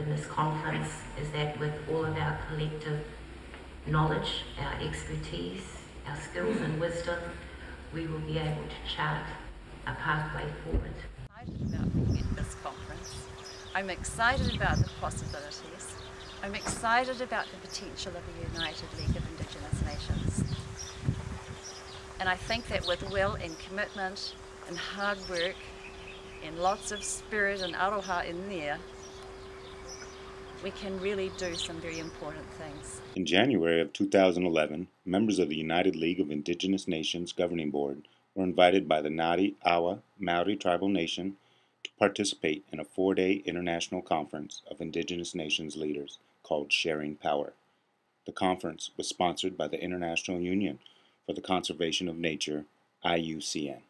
in this conference is that with all of our collective knowledge, our expertise, our skills and wisdom, we will be able to chart a pathway forward. I'm excited about being at this conference. I'm excited about the possibilities. I'm excited about the potential of the United League of Indigenous Nations. And I think that with will and commitment and hard work and lots of spirit and aroha in there, we can really do some very important things. In January of 2011, members of the United League of Indigenous Nations Governing Board were invited by the Ngāti Awa Maori Tribal Nation to participate in a 4-day international conference of Indigenous Nations leaders called Sharing Power. The conference was sponsored by the International Union for the Conservation of Nature, IUCN.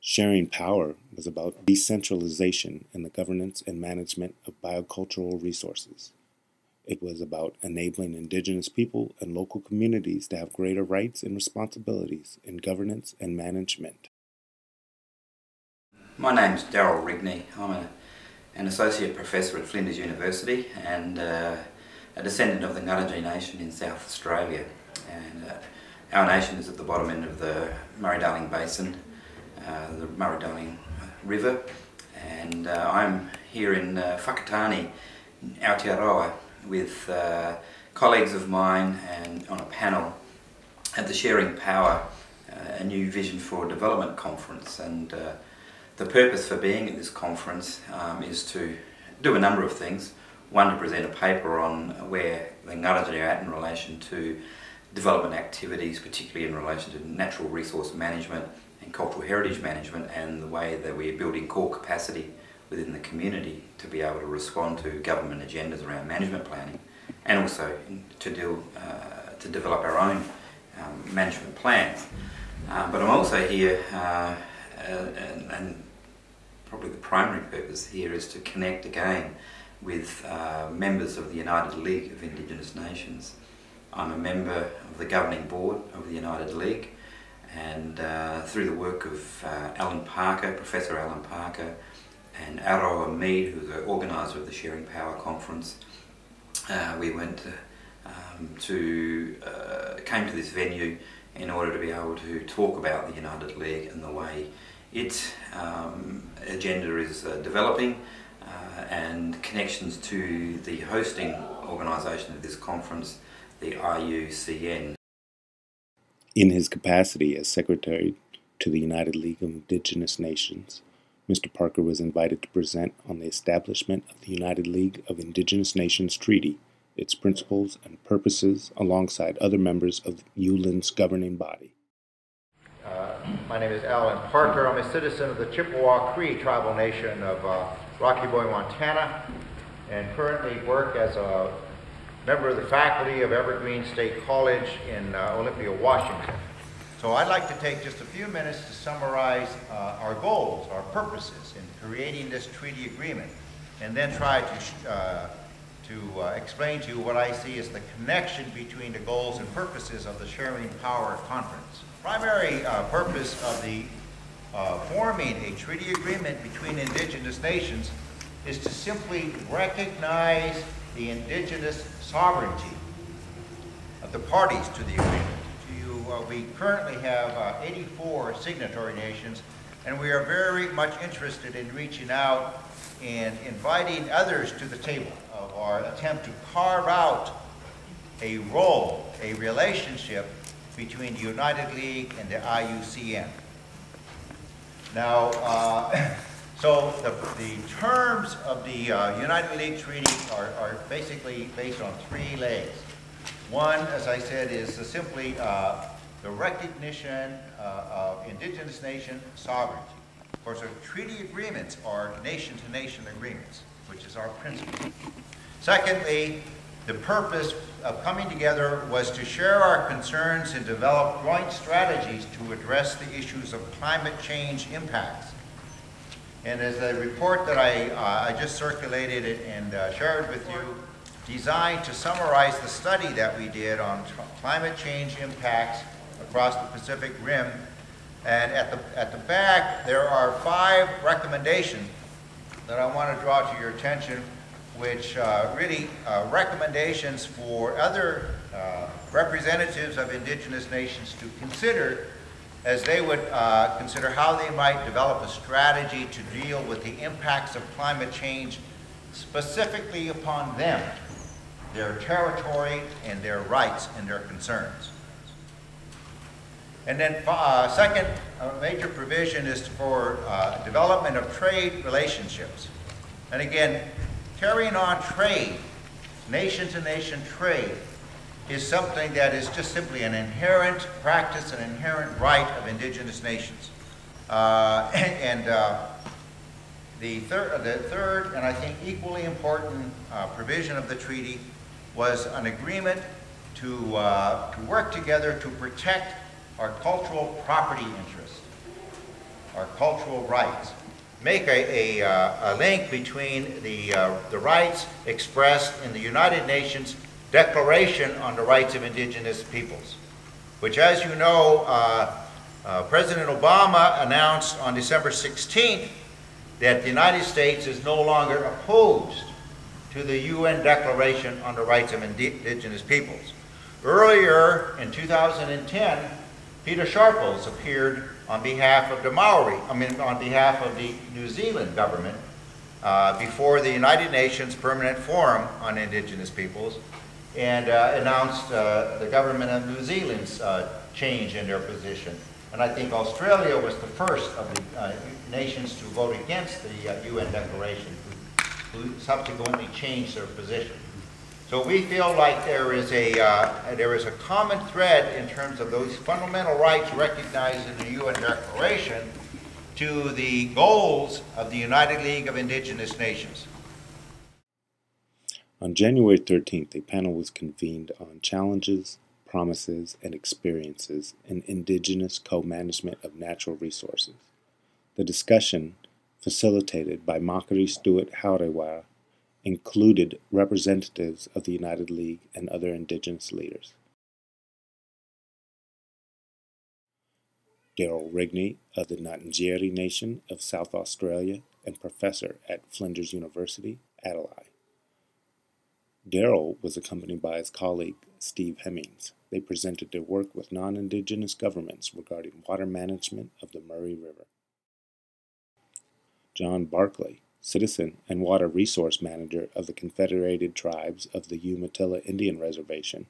Sharing Power was about decentralization in the governance and management of biocultural resources. It was about enabling Indigenous people and local communities to have greater rights and responsibilities in governance and management. My name's Darryl Rigney. I'm an Associate Professor at Flinders University and a descendant of the Ngāti Nation in South Australia. And our nation is at the bottom end of the Murray-Darling Basin, the Murray-Darling River, and I'm here in Whakatane, Aotearoa, with colleagues of mine and on a panel at the Sharing Power, a New Vision for Development conference. And the purpose for being at this conference is to do a number of things. One, to present a paper on where the Ngāti are at in relation to development activities, particularly in relation to natural resource management and cultural heritage management, and the way that we're building core capacity within the community to be able to respond to government agendas around management planning, and also to develop our own management plans. But I'm also here, and probably the primary purpose here is to connect again with members of the United League of Indigenous Nations. I'm a member of the governing board of the United League, and through the work of Alan Parker, Professor Alan Parker, and Aroa Mead, who's the organiser of the Sharing Power Conference, we went came to this venue in order to be able to talk about the United League and the way its agenda is developing, and connections to the hosting organisation of this conference, the IUCN. In his capacity as Secretary to the United League of Indigenous Nations, Mr. Parker was invited to present on the establishment of the United League of Indigenous Nations Treaty, its principles and purposes, alongside other members of ULIN's governing body. My name is Alan Parker. I'm a citizen of the Chippewa Cree tribal nation of Rocky Boy, Montana, and currently work as a member of the faculty of Evergreen State College in Olympia, Washington. So I'd like to take just a few minutes to summarize our goals, our purposes in creating this treaty agreement, and then try to explain to you what I see as the connection between the goals and purposes of the Sharing Power Conference. Primary purpose of the forming a treaty agreement between Indigenous nations is to simply recognize the Indigenous sovereignty of the parties to the agreement. We currently have 84 signatory nations, and we are very much interested in reaching out and inviting others to the table of our attempt to carve out a role, a relationship between the United League and the IUCN. Now, so the terms of the United League Treaty are basically based on 3 legs. One, as I said, is simply the recognition of Indigenous nation sovereignty. Of course, our treaty agreements are nation-to-nation agreements, which is our principle. Secondly, the purpose of coming together was to share our concerns and develop joint strategies to address the issues of climate change impacts. And as a report that I just circulated it and shared with you, designed to summarize the study that we did on climate change impacts across the Pacific Rim. And at the back, there are 5 recommendations that I want to draw to your attention, which really recommendations for other representatives of indigenous nations to consider as they would consider how they might develop a strategy to deal with the impacts of climate change specifically upon them, their territory, and their rights and their concerns. And then second major provision is for development of trade relationships. And again, carrying on trade, nation-to-nation trade, is something that is just simply an inherent practice, an inherent right of indigenous nations. The third, and I think equally important provision of the treaty was an agreement to work together to protect our cultural property interests, our cultural rights. Make a link between the rights expressed in the United Nations Declaration on the Rights of Indigenous Peoples, which, as you know, President Obama announced on December 16th that the United States is no longer opposed to the UN Declaration on the Rights of Indigenous Peoples. Earlier in 2010, Peter Sharples appeared on behalf of the on behalf of the New Zealand government before the United Nations Permanent Forum on Indigenous Peoples, and announced the government of New Zealand's change in their position. And I think Australia was the first of the nations to vote against the UN Declaration, who subsequently changed their position. So we feel like there is a common thread in terms of those fundamental rights recognized in the UN Declaration to the goals of the United League of Indigenous Nations. On January 13th, a panel was convened on challenges, promises, and experiences in indigenous co-management of natural resources. The discussion, facilitated by Makari Stewart Haurewa, included representatives of the United League and other indigenous leaders. Daryl Rigney of the Ngarrindjeri Nation of South Australia and professor at Flinders University, Adelaide. Daryl was accompanied by his colleague, Steve Hemmings. They presented their work with non-Indigenous governments regarding water management of the Murray River. John Barclay, citizen and water resource manager of the Confederated Tribes of the Umatilla Indian Reservation,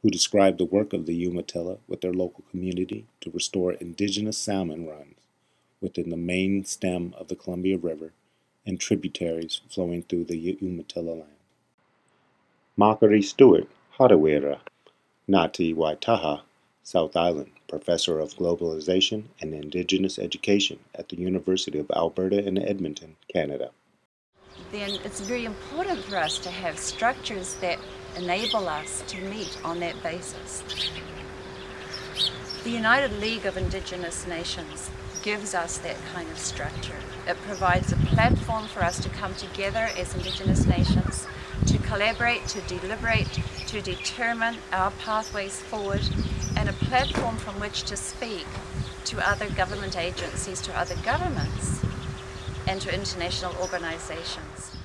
who described the work of the Umatilla with their local community to restore indigenous salmon runs within the main stem of the Columbia River and tributaries flowing through the Umatilla land. Makari Stewart Haurewa, Ngati Waitaha, South Island, Professor of Globalization and Indigenous Education at the University of Alberta in Edmonton, Canada. Then it's very important for us to have structures that enable us to meet on that basis. The United League of Indigenous Nations gives us that kind of structure. It provides a platform for us to come together as Indigenous nations, to collaborate, to deliberate, to determine our pathways forward, and a platform from which to speak to other government agencies, to other governments, and to international organizations.